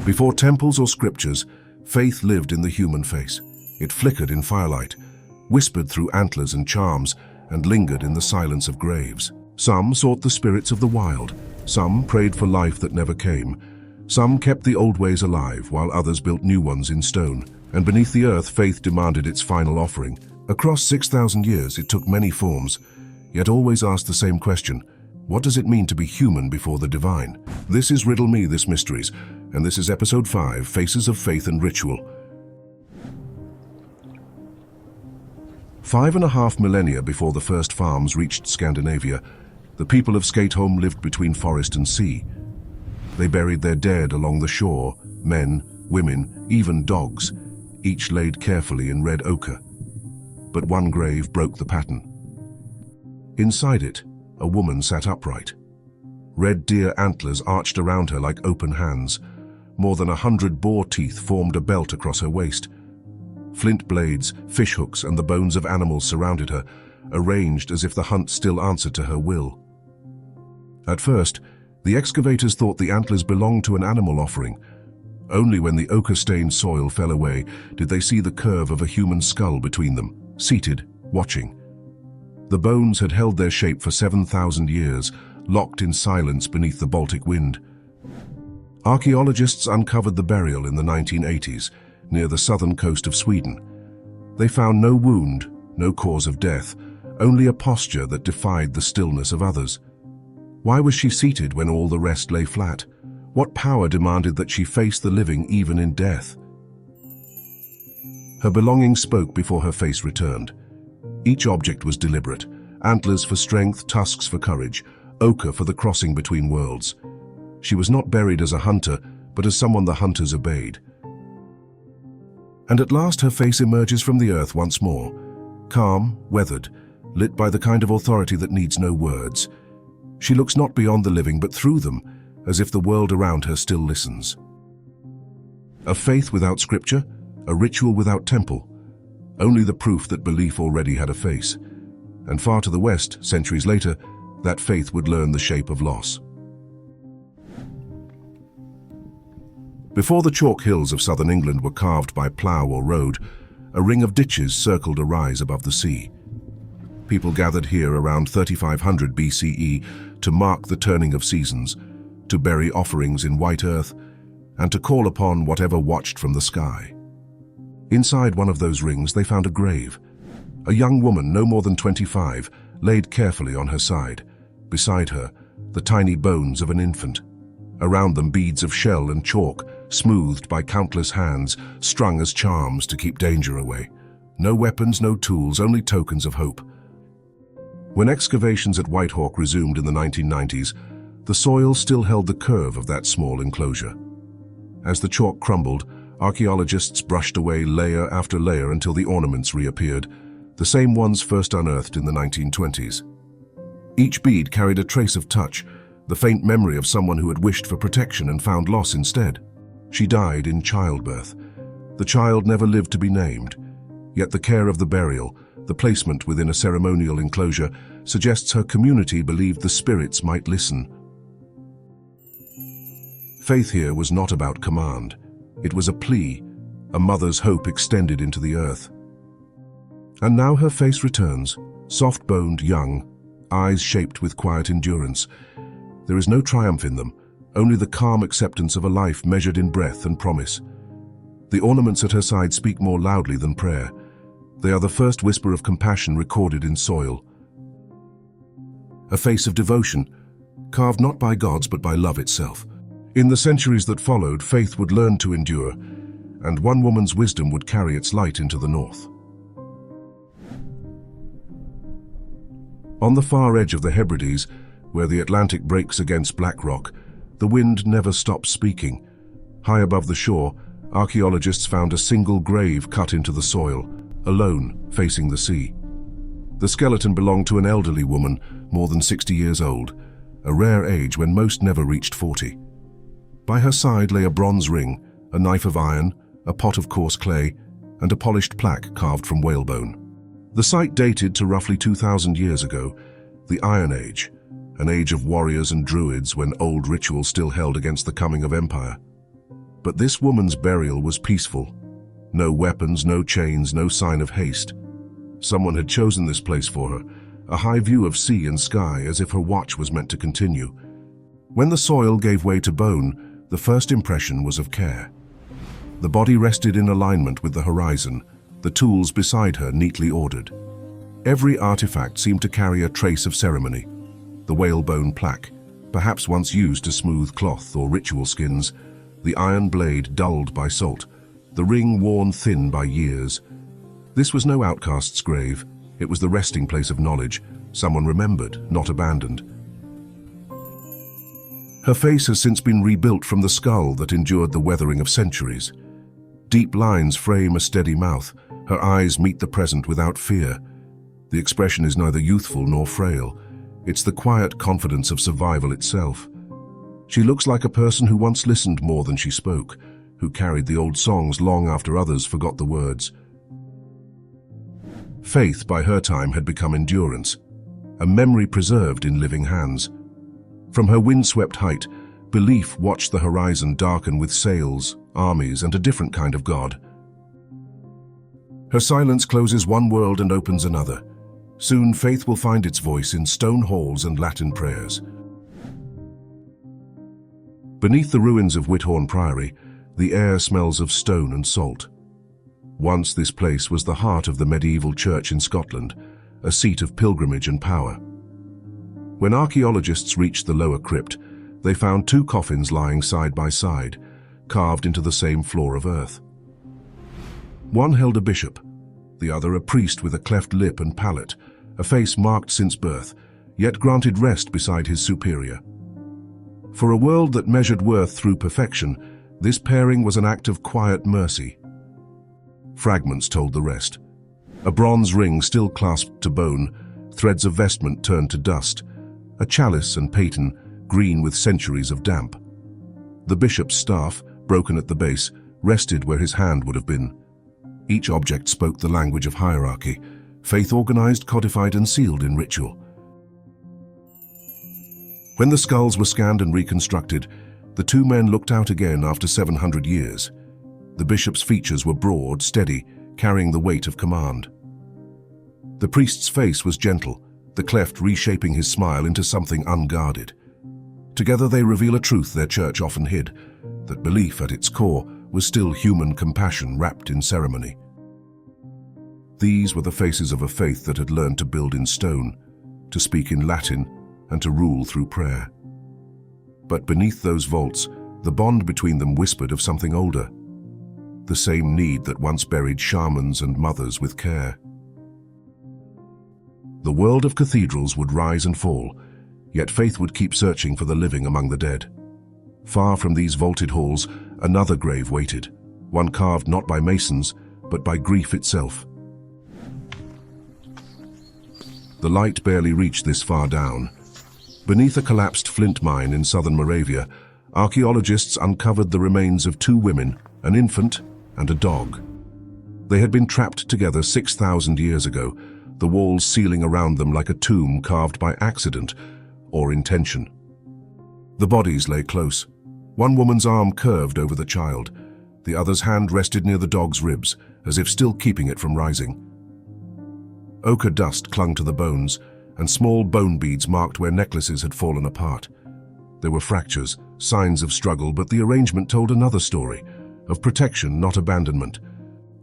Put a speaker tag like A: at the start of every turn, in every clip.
A: Before temples or scriptures, faith lived in the human face. It flickered in firelight, whispered through antlers and charms, and lingered in the silence of graves. Some sought the spirits of the wild. Some prayed for life that never came. Some kept the old ways alive, while others built new ones in stone. And beneath the earth, faith demanded its final offering. Across 6,000 years, it took many forms, yet always asked the same question: what does it mean to be human before the divine? This is Riddle Me This Mysteries, and this is Episode 5, Faces of Faith and Ritual. 5.5 millennia before the first farms reached Scandinavia, the people of Skateholm lived between forest and sea. They buried their dead along the shore, men, women, even dogs, each laid carefully in red ochre. But one grave broke the pattern. Inside it, a woman sat upright. Red deer antlers arched around her like open hands. More than 100 boar teeth formed a belt across her waist. Flint blades, fish hooks, and the bones of animals surrounded her, arranged as if the hunt still answered to her will. At first, the excavators thought the antlers belonged to an animal offering. Only when the ochre-stained soil fell away did they see the curve of a human skull between them, seated, watching. The bones had held their shape for 7,000 years, locked in silence beneath the Baltic wind. Archaeologists uncovered the burial in the 1980s, near the southern coast of Sweden. They found no wound, no cause of death, only a posture that defied the stillness of others. Why was she seated when all the rest lay flat? What power demanded that she face the living even in death? Her belongings spoke before her face returned. Each object was deliberate: antlers for strength, tusks for courage, ochre for the crossing between worlds. She was not buried as a hunter, but as someone the hunters obeyed. And at last her face emerges from the earth once more, calm, weathered, lit by the kind of authority that needs no words. She looks not beyond the living, but through them, as if the world around her still listens. A faith without scripture, a ritual without temple, only the proof that belief already had a face. And far to the west, centuries later, that faith would learn the shape of loss. Before the chalk hills of southern England were carved by plough or road, a ring of ditches circled a rise above the sea. People gathered here around 3500 BCE to mark the turning of seasons, to bury offerings in white earth, and to call upon whatever watched from the sky. Inside one of those rings they found a grave. A young woman, no more than 25, laid carefully on her side. Beside her, the tiny bones of an infant. Around them, beads of shell and chalk, smoothed by countless hands, strung as charms to keep danger away. No weapons, no tools, only tokens of hope. When excavations at Whitehawk resumed in the 1990s, the soil still held the curve of that small enclosure. As the chalk crumbled, archaeologists brushed away layer after layer until the ornaments reappeared, the same ones first unearthed in the 1920s. Each bead carried a trace of touch, the faint memory of someone who had wished for protection and found loss instead. She died in childbirth. The child never lived to be named, yet the care of the burial, the placement within a ceremonial enclosure, suggests her community believed the spirits might listen. Faith here was not about command. It was a plea, a mother's hope extended into the earth. And now her face returns, soft-boned, young, eyes shaped with quiet endurance. There is no triumph in them, only the calm acceptance of a life measured in breath and promise. The ornaments at her side speak more loudly than prayer. They are the first whisper of compassion recorded in soil. A face of devotion, carved not by gods but by love itself. In the centuries that followed, faith would learn to endure, and one woman's wisdom would carry its light into the north. On the far edge of the Hebrides, where the Atlantic breaks against black rock, the wind never stops speaking. High above the shore, archaeologists found a single grave cut into the soil, alone, facing the sea. The skeleton belonged to an elderly woman, more than 60 years old, a rare age when most never reached 40. By her side lay a bronze ring, a knife of iron, a pot of coarse clay, and a polished plaque carved from whalebone. The site dated to roughly 2,000 years ago, the Iron Age, an age of warriors and druids when old rituals still held against the coming of empire. But this woman's burial was peaceful. No weapons, no chains, no sign of haste. Someone had chosen this place for her, a high view of sea and sky, as if her watch was meant to continue. When the soil gave way to bone, the first impression was of care. The body rested in alignment with the horizon, the tools beside her neatly ordered. Every artifact seemed to carry a trace of ceremony. The whalebone plaque, perhaps once used to smooth cloth or ritual skins, the iron blade dulled by salt, the ring worn thin by years. This was no outcast's grave. It was the resting place of knowledge, someone remembered, not abandoned. Her face has since been rebuilt from the skull that endured the weathering of centuries. Deep lines frame a steady mouth. Her eyes meet the present without fear. The expression is neither youthful nor frail. It's the quiet confidence of survival itself. She looks like a person who once listened more than she spoke, who carried the old songs long after others forgot the words. Faith, by her time, had become endurance, a memory preserved in living hands. From her windswept height, belief watched the horizon darken with sails, armies, and a different kind of god. Her silence closes one world and opens another. Soon faith will find its voice in stone halls and Latin prayers. Beneath the ruins of Whithorn Priory, the air smells of stone and salt. Once this place was the heart of the medieval church in Scotland, a seat of pilgrimage and power. When archaeologists reached the lower crypt, they found two coffins lying side by side, carved into the same floor of earth. One held a bishop, the other a priest with a cleft lip and palate, a face marked since birth, yet granted rest beside his superior. For a world that measured worth through perfection, this pairing was an act of quiet mercy. Fragments told the rest. A bronze ring still clasped to bone, threads of vestment turned to dust, a chalice and paten, green with centuries of damp. The bishop's staff, broken at the base, rested where his hand would have been. Each object spoke the language of hierarchy, faith organized, codified, and sealed in ritual. When the skulls were scanned and reconstructed, the two men looked out again after 700 years. The bishop's features were broad, steady, carrying the weight of command. The priest's face was gentle, the cleft reshaping his smile into something unguarded. Together they reveal a truth their church often hid, that belief at its core was still human compassion wrapped in ceremony. These were the faces of a faith that had learned to build in stone, to speak in Latin, and to rule through prayer. But beneath those vaults, the bond between them whispered of something older, the same need that once buried shamans and mothers with care. The world of cathedrals would rise and fall, yet faith would keep searching for the living among the dead. Far from these vaulted halls, another grave waited, one carved not by masons, but by grief itself. The light barely reached this far down. Beneath a collapsed flint mine in southern Moravia, archaeologists uncovered the remains of two women, an infant and a dog. They had been trapped together 6,000 years ago, the walls sealing around them like a tomb carved by accident or intention. The bodies lay close. One woman's arm curved over the child. The other's hand rested near the dog's ribs, as if still keeping it from rising. Ochre dust clung to the bones, and small bone beads marked where necklaces had fallen apart. There were fractures, signs of struggle, but the arrangement told another story, of protection, not abandonment.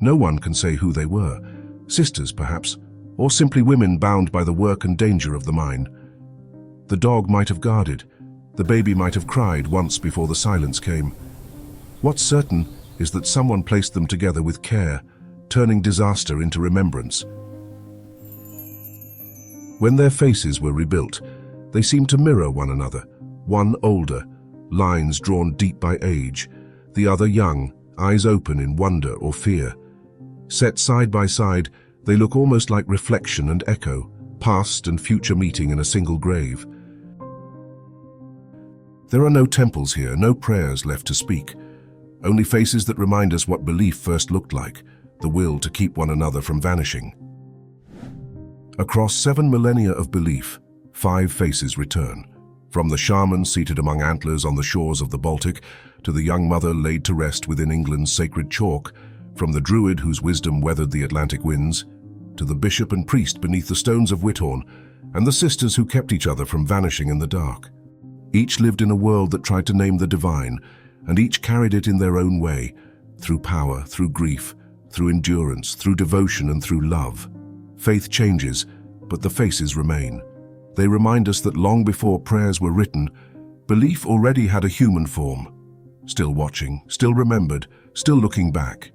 A: No one can say who they were. Sisters, perhaps, or simply women bound by the work and danger of the mine. The dog might have guarded. The baby might have cried once before the silence came. What's certain is that someone placed them together with care, turning disaster into remembrance. When their faces were rebuilt, they seemed to mirror one another, one older, lines drawn deep by age, the other young, eyes open in wonder or fear. Set side by side, they look almost like reflection and echo, past and future meeting in a single grave. There are no temples here, no prayers left to speak, only faces that remind us what belief first looked like, the will to keep one another from vanishing. Across 7 millennia of belief, 5 faces return, From the shaman seated among antlers on the shores of the Baltic, to the young mother laid to rest within England's sacred chalk, from the druid whose wisdom weathered the Atlantic winds, to the bishop and priest beneath the stones of Whithorn, and the sisters who kept each other from vanishing in the dark. Each lived in a world that tried to name the divine, and each carried it in their own way, through power, through grief, through endurance, through devotion and through love. Faith changes, but the faces remain. They remind us that long before prayers were written, belief already had a human form. Still watching, still remembered, still looking back.